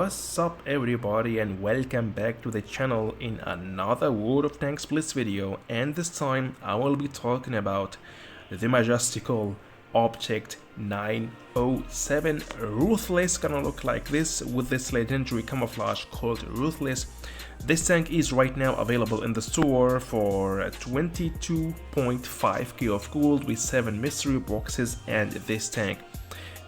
What's up everybody, and welcome back to the channel in another World of Tanks Blitz video, and this time I will be talking about the majestical Object 907 Ruthless. Gonna look like this with this legendary camouflage called Ruthless. This tank is right now available in the store for 22.5k of gold with 7 mystery boxes and this tank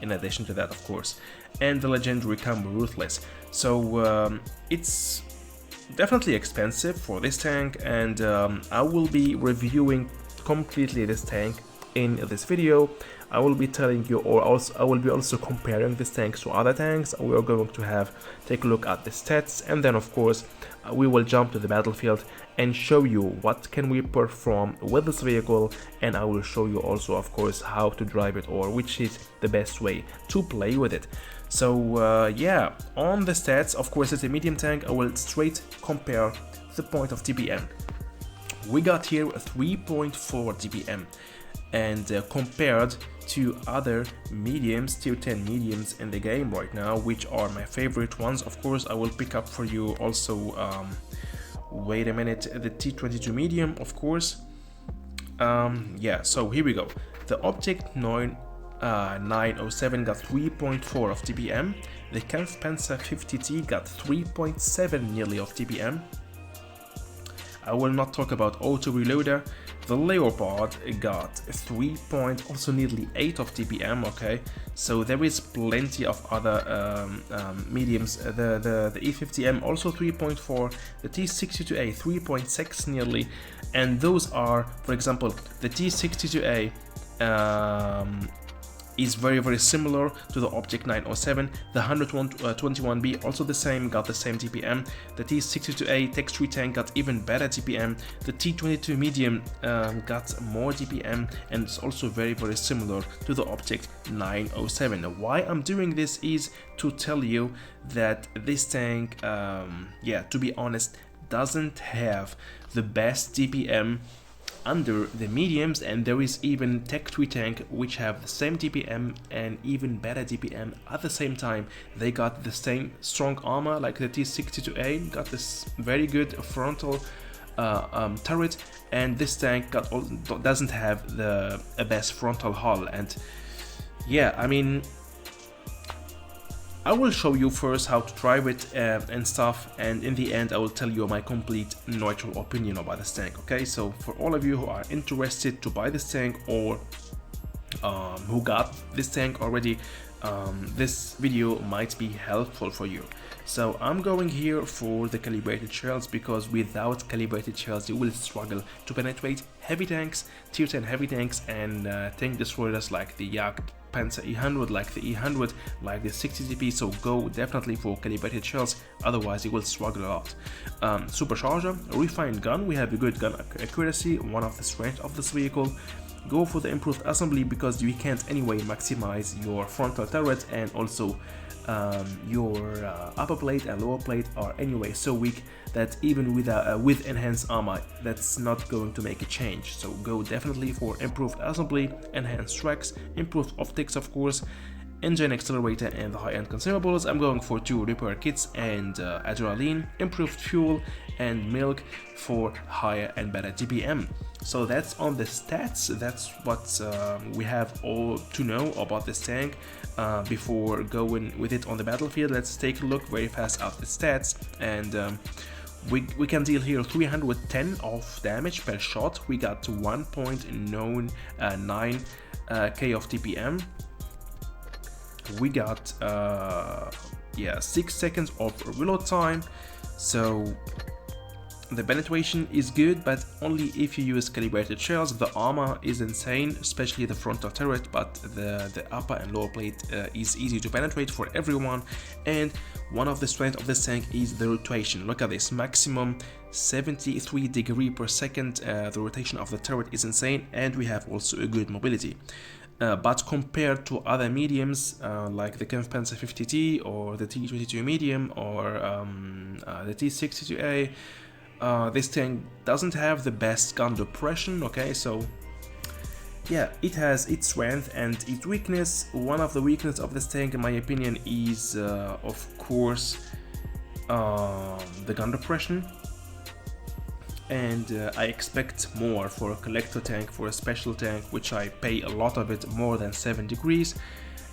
in addition to that, of course, and the legendary combo Ruthless. So it's definitely expensive for this tank, and I will be reviewing completely this tank in this video. I will be telling you, or also I will be also comparing this tank to other tanks. We are going to take a look at the stats, and then of course we will jump to the battlefield and show you what can we perform with this vehicle, and I will show you also of course how to drive it, or which is the best way to play with it. So yeah, on the stats, of course it's a medium tank. I will straight compare the point of DPM. We got here a 3.4 DPM, and compared to other mediums, tier 10 mediums in the game right now, which are my favorite ones, of course I will pick up for you also wait a minute, the T22 medium, of course. Yeah, so here we go. The Object 907 got 3.4 of DPM. The Kampfpanzer 50T got 3.7 nearly of DPM. I will not talk about auto reloader. The Leopard got 3 also nearly 8 of DPM. Okay, so there is plenty of other mediums. The E50M also 3.4, the T62A 3.6 nearly, and those are, for example, the T62A is very similar to the Object 907. The 121B also the same, got the same DPM. The T62A Tech 3 tank got even better DPM. The T22 medium got more DPM, and it's also very similar to the Object 907. Now, why I'm doing this is to tell you that this tank, yeah, to be honest, doesn't have the best DPM under the mediums, and there is even Tech 3 tank which have the same DPM and even better DPM at the same time. They got the same strong armor, like the T62A got this very good frontal turret, and this tank doesn't have the best frontal hull. And yeah, I mean, I will show you first how to drive it and stuff, and in the end I will tell you my complete neutral opinion about this tank. Okay, so for all of you who are interested to buy this tank, or who got this tank already, this video might be helpful for you. So I'm going here for the calibrated shells, because without calibrated shells you will struggle to penetrate heavy tanks, tier 10 heavy tanks, and tank destroyers like the Panzer E100, like the E100, like the 60TP. So go definitely for calibrated shells, otherwise you will struggle a lot. Supercharger, refined gun, we have a good gun accuracy, one of the strengths of this vehicle. Go for the improved assembly, because you can't anyway maximize your frontal turret, and also your upper plate and lower plate are anyway so weak that even with enhanced armor, that's not going to make a change. So go definitely for improved assembly, enhanced tracks, improved optics, of course, engine accelerator, and the high-end consumables. I'm going for 2 repair kits and adrenaline, improved fuel, and milk for higher and better DPM. So that's on the stats. That's what we have all to know about this tank. Before going with it on the battlefield, let's take a look very fast at the stats, and we can deal here 310 of damage per shot. We got 1.9k of DPM. We got yeah, 6 seconds of reload time. So the penetration is good, but only if you use calibrated shells. The armor is insane, especially the frontal turret, but the upper and lower plate is easy to penetrate for everyone. And one of the strengths of this tank is the rotation. Look at this, maximum 73 degrees per second. The rotation of the turret is insane, and we have also a good mobility. But compared to other mediums like the Kampfpanzer 50T or the T22 medium or the T62A, this tank doesn't have the best gun depression. Okay, so yeah, it has its strength and its weakness. One of the weaknesses of this tank, in my opinion, is of course the gun repression. And I expect more for a collector tank, for a special tank, which I pay a lot of it, more than 7 degrees.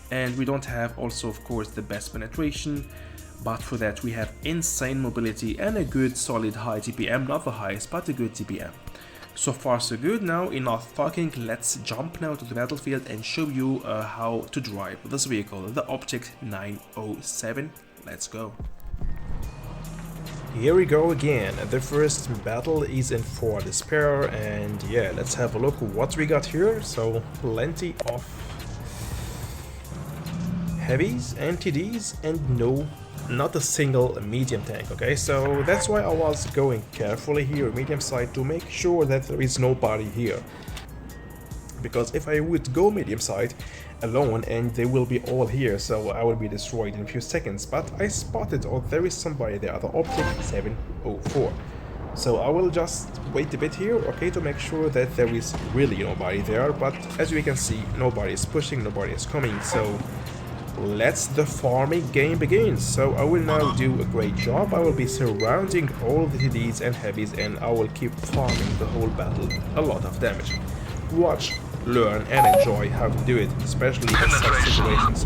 And we don't have also, of course, the best penetration, but for that we have insane mobility and a good solid high TPM, not the highest, but a good TPM. So far so good. Now enough talking, let's jump now to the battlefield and show you how to drive this vehicle, the Object 907. Let's go. Here we go again. The first battle is in For Despair, and yeah, let's have a look what we got here. So plenty of heavies and TDs and no, not a single medium tank. Okay, so that's why I was going carefully here medium side to make sure that there is nobody here, because if I would go medium side alone and they will be all here, so I will be destroyed in a few seconds. But I spotted, oh, there is somebody there, the Object 704. So I will just wait a bit here, okay, to make sure that there is really nobody there. But as we can see, nobody is pushing, nobody is coming, so let's the farming game begin. So I will now do a great job. I will be surrounding all the TDs and heavies, and I will keep farming the whole battle, a lot of damage. Watch, learn and enjoy how to do it, especially in such situations.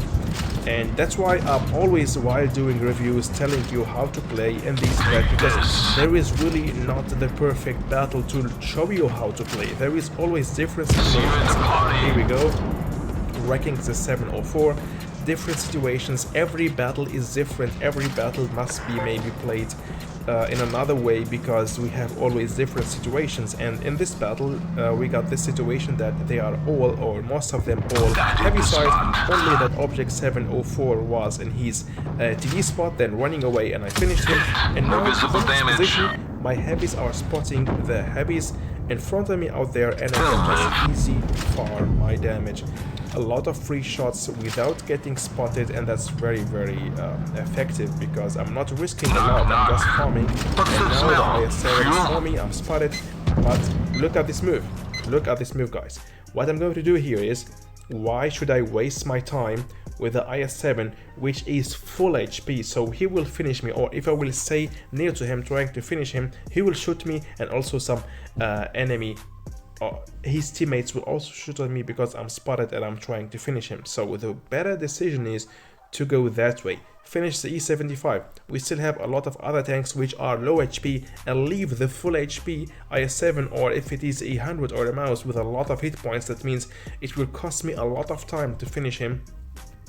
And that's why I'm always, while doing reviews, telling you how to play in these battles, because there is really not the perfect battle to show you how to play. There is always different situations. Here we go, wrecking the 704. Different situations, every battle is different, every battle must be maybe played in another way, because we have always different situations. And in this battle we got this situation that they are all, or most of them all, heavy side. Only that Object 704 was in his TD spot, then running away, and I finished him. And now in this position my heavies are spotting the heavies in front of me out there, and I can just easy farm my damage. A lot of free shots without getting spotted, and that's very effective, because I'm not risking a lot, I'm just farming. And now the IS-7 is for me, I'm spotted. But look at this move, guys. What I'm going to do here is, why should I waste my time with the IS-7, which is full HP, so he will finish me, or if I will stay near to him trying to finish him, he will shoot me, and also some enemy, his teammates will also shoot at me because I'm spotted and I'm trying to finish him. So the better decision is to go that way, finish the E75. We still have a lot of other tanks which are low HP, and leave the full HP IS-7, or if it is a 100 or a mouse with a lot of hit points, that means it will cost me a lot of time to finish him.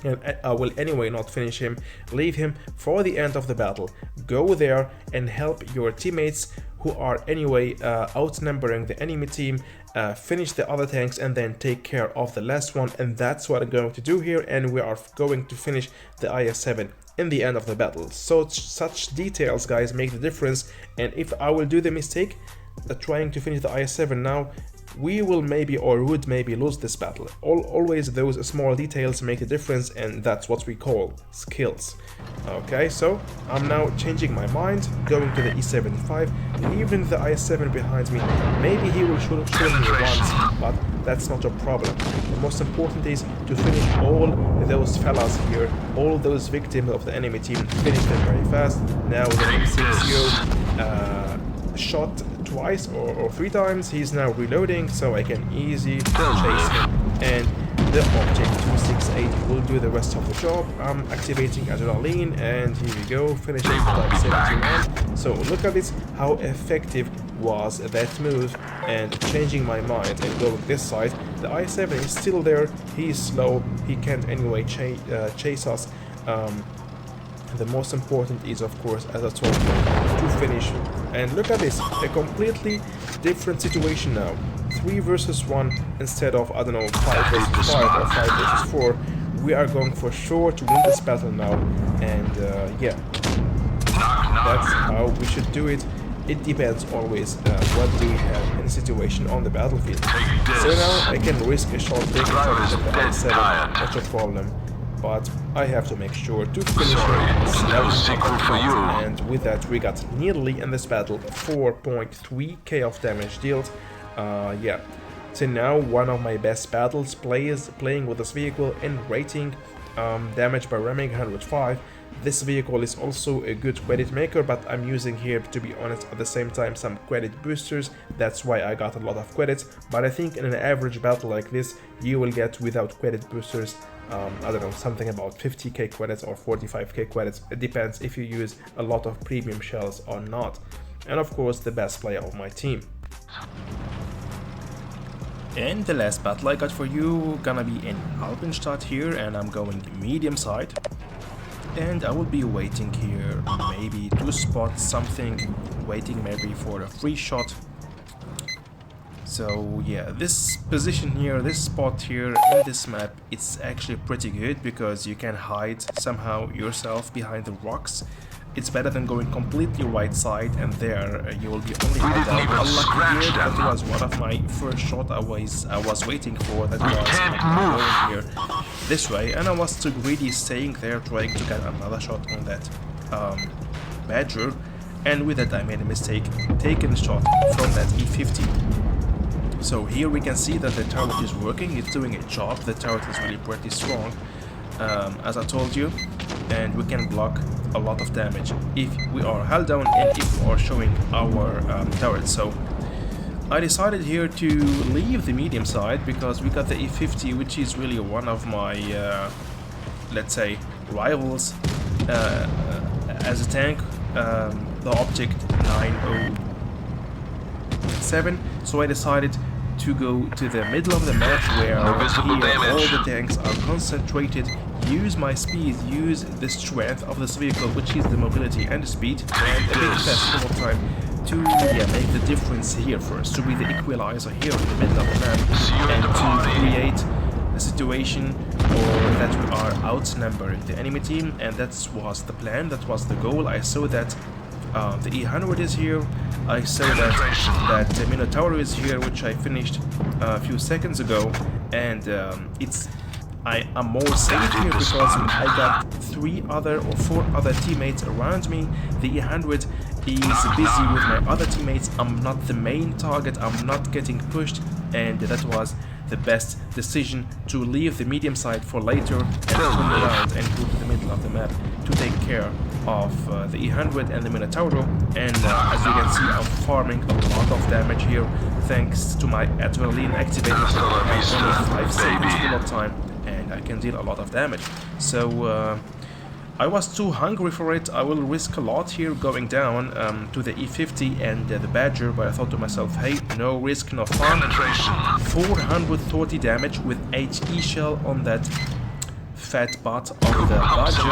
And I will anyway not finish him. Leave him for the end of the battle. Go there and help your teammates who are anyway outnumbering the enemy team, finish the other tanks, and then take care of the last one. And that's what I'm going to do here, and we are going to finish the IS-7 in the end of the battle. So such details, guys, make the difference. And if I will do the mistake trying to finish the IS-7 now, we will maybe, or would maybe, lose this battle. Always those small details make a difference, and that's what we call skills. Okay, so I'm now changing my mind, going to the E75, leaving the IS-7 behind me. Maybe he will shoot me once, but that's not a problem. The most important is to finish all those fellas here, all those victims of the enemy team, finish them very fast. Now the M60 shot twice or 3 times, he's now reloading, so I can easily chase him, and the Object 268 will do the rest of the job. I'm activating adrenaline, and here we go, finishing top 71. So look at this, how effective was that move, and changing my mind and going this side. The I-7 is still there, he's slow, he can't anyway chase us. The most important is, of course, as I told you, to finish. And look at this, a completely different situation now. 3 versus 1 instead of, I don't know, 5 versus 5 or 5 versus 4. We are going for sure to win this battle now. And yeah, that's how we should do it. It depends always what do we have in a situation on the battlefield. So now I can risk a short break with the I-7, not a problem. But I have to make sure to finish him, and with that we got nearly in this battle 4.3k of damage dealt. Yeah, till now one of my best battles playing with this vehicle in rating, damage by ramming 105. This vehicle is also a good credit maker, but I'm using here, to be honest, at the same time some credit boosters. That's why I got a lot of credits, but I think in an average battle like this you will get, without credit boosters, I don't know, something about 50k credits or 45k credits. It depends if you use a lot of premium shells or not. And of course the best player of my team. And the last battle I got for you gonna be in Alpenstadt here, and I'm going medium side. And I will be waiting here, maybe to spot something, waiting maybe for a free shot. So yeah, this position here, this spot here in this map, it's actually pretty good because you can hide somehow yourself behind the rocks. It's better than going completely right side, and there you will be only held out. Unlucky here, that was one of my first shot I was waiting for. That was going here this way, and I was too greedy staying there trying to get another shot on that Badger, and with that I made a mistake, taking a shot from that E50. So here we can see that the turret is working, it's doing a job. The turret is really pretty strong, as I told you, and we can block a lot of damage if we are held down and if we are showing our turret. So I decided here to leave the medium side because we got the E50, which is really one of my let's say rivals as a tank, the Object 907. So I decided to go to the middle of the map where all the tanks are concentrated, use my speed, use the strength of this vehicle, which is the mobility and the speed, and a bit fast time to make the difference here first, to be the equalizer here in the middle of the map, and to create a situation that we are outnumbering the enemy team. And that was the plan, that was the goal. I saw that the E100 is here, I saw that the Minotaur is here, which I finished a few seconds ago, and I am more safe here because I got 3 other or 4 other teammates around me. The E100 is busy with my other teammates. I'm not the main target, I'm not getting pushed, and that was the best decision to leave the medium side for later and turn around and go to the middle of the map to take care of the E100 and the Minotauro. And as you can see, I'm farming a lot of damage here thanks to my adrenaline activated. I have only 5 seconds bullet time and I can deal a lot of damage. So I was too hungry for it. I will risk a lot here going down to the E50 and the Badger, but I thought to myself, hey, no risk, no fun. 430 damage with HE shell on that fat butt of the Badger.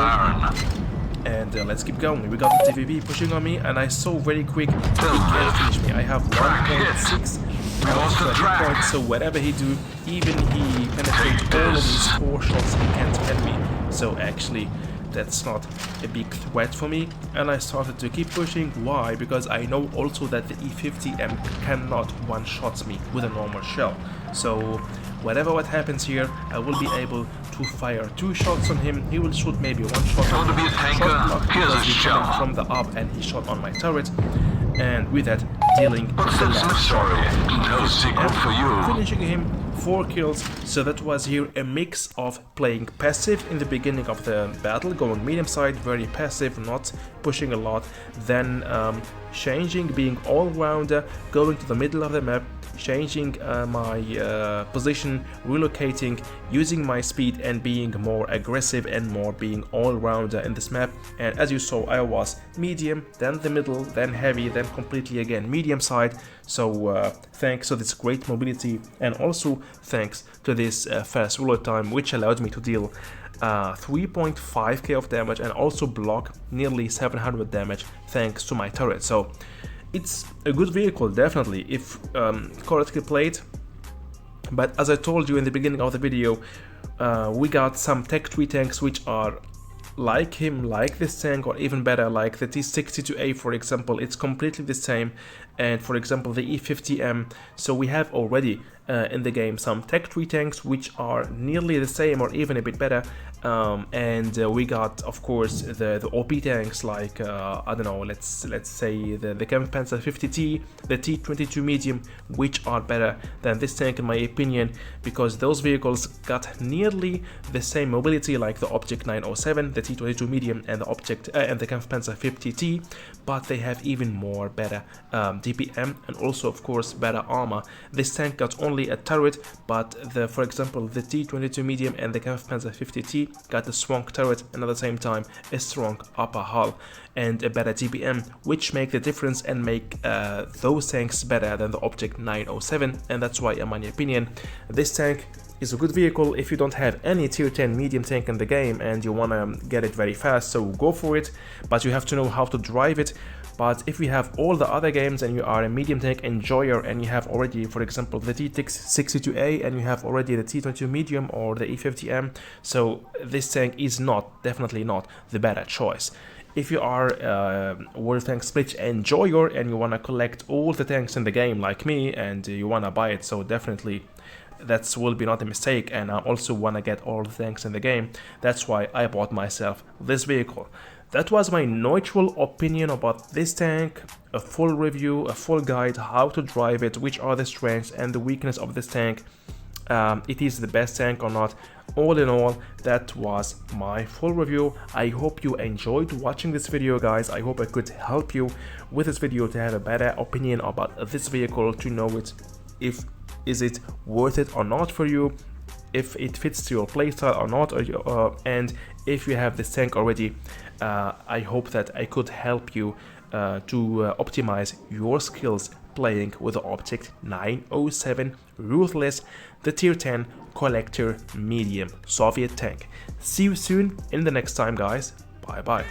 And let's keep going. We got the TVB pushing on me, and I saw very quick he can't finish me. I have 1.6 hit points, so whatever he do, even he penetrates all of these 4 shots, he can't hit me. So actually, that's not a big threat for me, and I started to keep pushing. Why? Because I know also that the E50M cannot one-shot me with a normal shell. So whatever what happens here, I will be able to fire 2 shots on him. He will shoot maybe 1 shot on me, because he's coming from the up and he shot on my turret, and with that dealing the last shot, finishing him 4 kills. So that was here a mix of playing passive in the beginning of the battle, going medium side, very passive, not pushing a lot, then changing, being all-rounder, going to the middle of the map, changing my position, relocating, using my speed and being more aggressive and more being all-rounder in this map. And as you saw, I was medium, then the middle, then heavy, then completely again medium side. So thanks to this great mobility and also thanks to this fast reload time, which allowed me to deal 3.5k of damage and also block nearly 700 damage thanks to my turret. So it's a good vehicle, definitely, if correctly played. But as I told you in the beginning of the video, we got some Tech 3 tanks which are like him, like this tank, or even better, like the T62A, for example. It's completely the same, and for example the E50M. So we have already in the game some Tech 3 tanks which are nearly the same or even a bit better, and we got of course the OP tanks like I don't know, let's say the Kampfpanzer 50T, the T-22 medium, which are better than this tank in my opinion, because those vehicles got nearly the same mobility like the Object 907, the T-22 medium, and the Kampfpanzer 50T, but they have even more better DPM and also of course better armor. This tank got only a turret, but for example the T-22 medium and the Kampfpanzer 50T got a strong turret and at the same time a strong upper hull and a better DPM, which make the difference and make those tanks better than the Object 907, and that's why in my opinion this tank is a good vehicle if you don't have any tier 10 medium tank in the game and you want to get it very fast. So go for it, but you have to know how to drive it. But if you have all the other games and you are a medium tank enjoyer and you have already, for example, the T62A and you have already the T22 medium or the E50M, so this tank is definitely not the better choice. If you are a World of Tanks Blitz enjoyer and you want to collect all the tanks in the game like me and you want to buy it, so definitely that will be not a mistake, and I also want to get all the tanks in the game. That's why I bought myself this vehicle. That was my neutral opinion about this tank, a full review, a full guide, how to drive it, which are the strengths and the weakness of this tank, it is the best tank or not. All in all, that was my full review. I hope you enjoyed watching this video, guys. I hope I could help you with this video to have a better opinion about this vehicle, to know it, if is it worth it or not for you, if it fits to your playstyle or not, and if you have this tank already. I hope that I could help you to optimize your skills playing with the Object 907 Ruthless, the tier 10 collector medium Soviet tank. See you soon in the next time, guys. Bye bye.